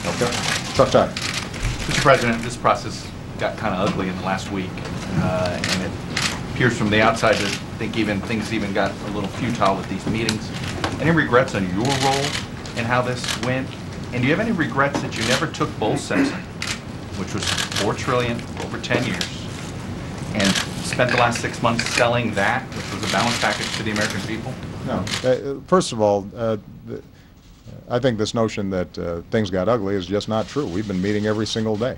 Okay. Tough time. Mr. President, this process got kind of ugly in the last week, and it appears from the outside that things even got a little futile with these meetings. Any regrets on your role in how this went? And do you have any regrets that you never took Bull Simpson, which was $4 trillion for over 10 years, and spent the last 6 months selling that, which was a balanced package to the American people? No. First of all, I think this notion that things got ugly is just not true. We've been meeting every single day,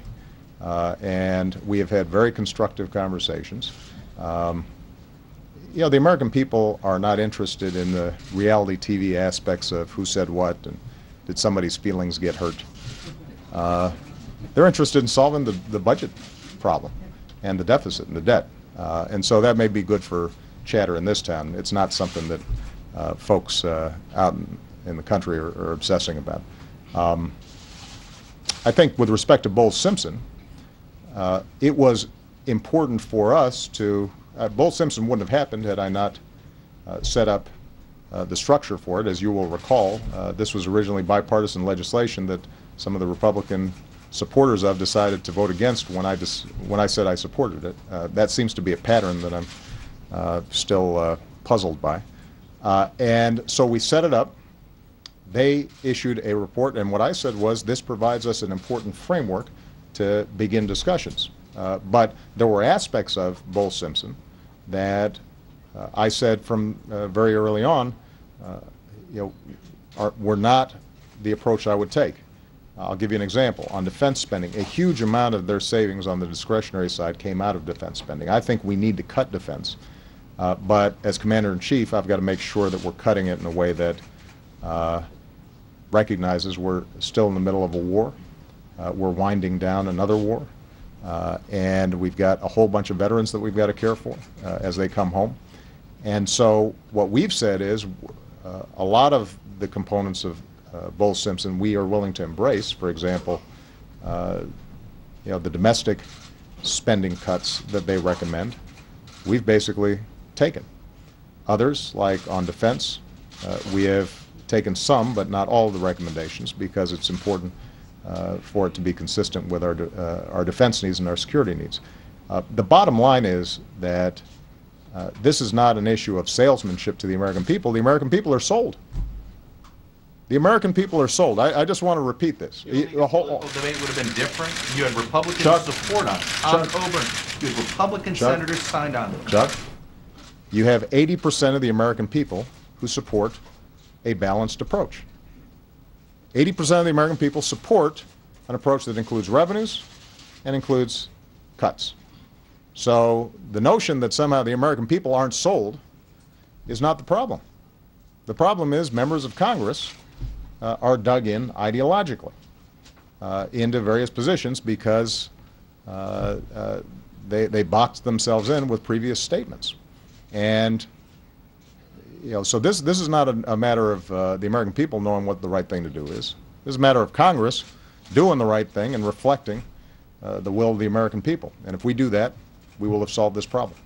and we have had very constructive conversations. You know, the American people are not interested in the reality TV aspects of who said what and did somebody's feelings get hurt. They're interested in solving the budget problem and the deficit and the debt. And so that may be good for chatter in this town. It's not something that folks out in the country are obsessing about. I think with respect to Bull Simpson, it was important for us to, Bull Simpson wouldn't have happened had I not set up the structure for it. As you will recall, this was originally bipartisan legislation that some of the Republican supporters of decided to vote against when I said I supported it. That seems to be a pattern that I'm still puzzled by. And so we set it up. They issued a report, and what I said was this provides us an important framework to begin discussions. But there were aspects of Bull Simpson that I said from very early on, were not the approach I would take. I'll give you an example. On defense spending, a huge amount of their savings on the discretionary side came out of defense spending. I think we need to cut defense. But as Commander-in-Chief, I've got to make sure that we're cutting it in a way that recognizes we're still in the middle of a war. We're winding down another war. And we've got a whole bunch of veterans that we've got to care for as they come home. And so what we've said is a lot of the components of Bull Simpson we are willing to embrace. For example, the domestic spending cuts that they recommend, we've basically taken. Others, like on defense, we have taken some, but not all of the recommendations because it's important for it to be consistent with our defense needs and our security needs. The bottom line is that this is not an issue of salesmanship to the American people. The American people are sold. The American people are sold. I just want to repeat this. The political debate would have been different. You had Republican support on it. Tom Coburn, you had Republican senators signed on it. Chuck, you have 80% of the American people who support a balanced approach. 80% of the American people support an approach that includes revenues and includes cuts. So the notion that somehow the American people aren't sold is not the problem. The problem is members of Congress are dug in ideologically into various positions because they boxed themselves in with previous statements. And so this is not a matter of the American people knowing what the right thing to do is. This is a matter of Congress doing the right thing and reflecting the will of the American people. And if we do that, we will have solved this problem.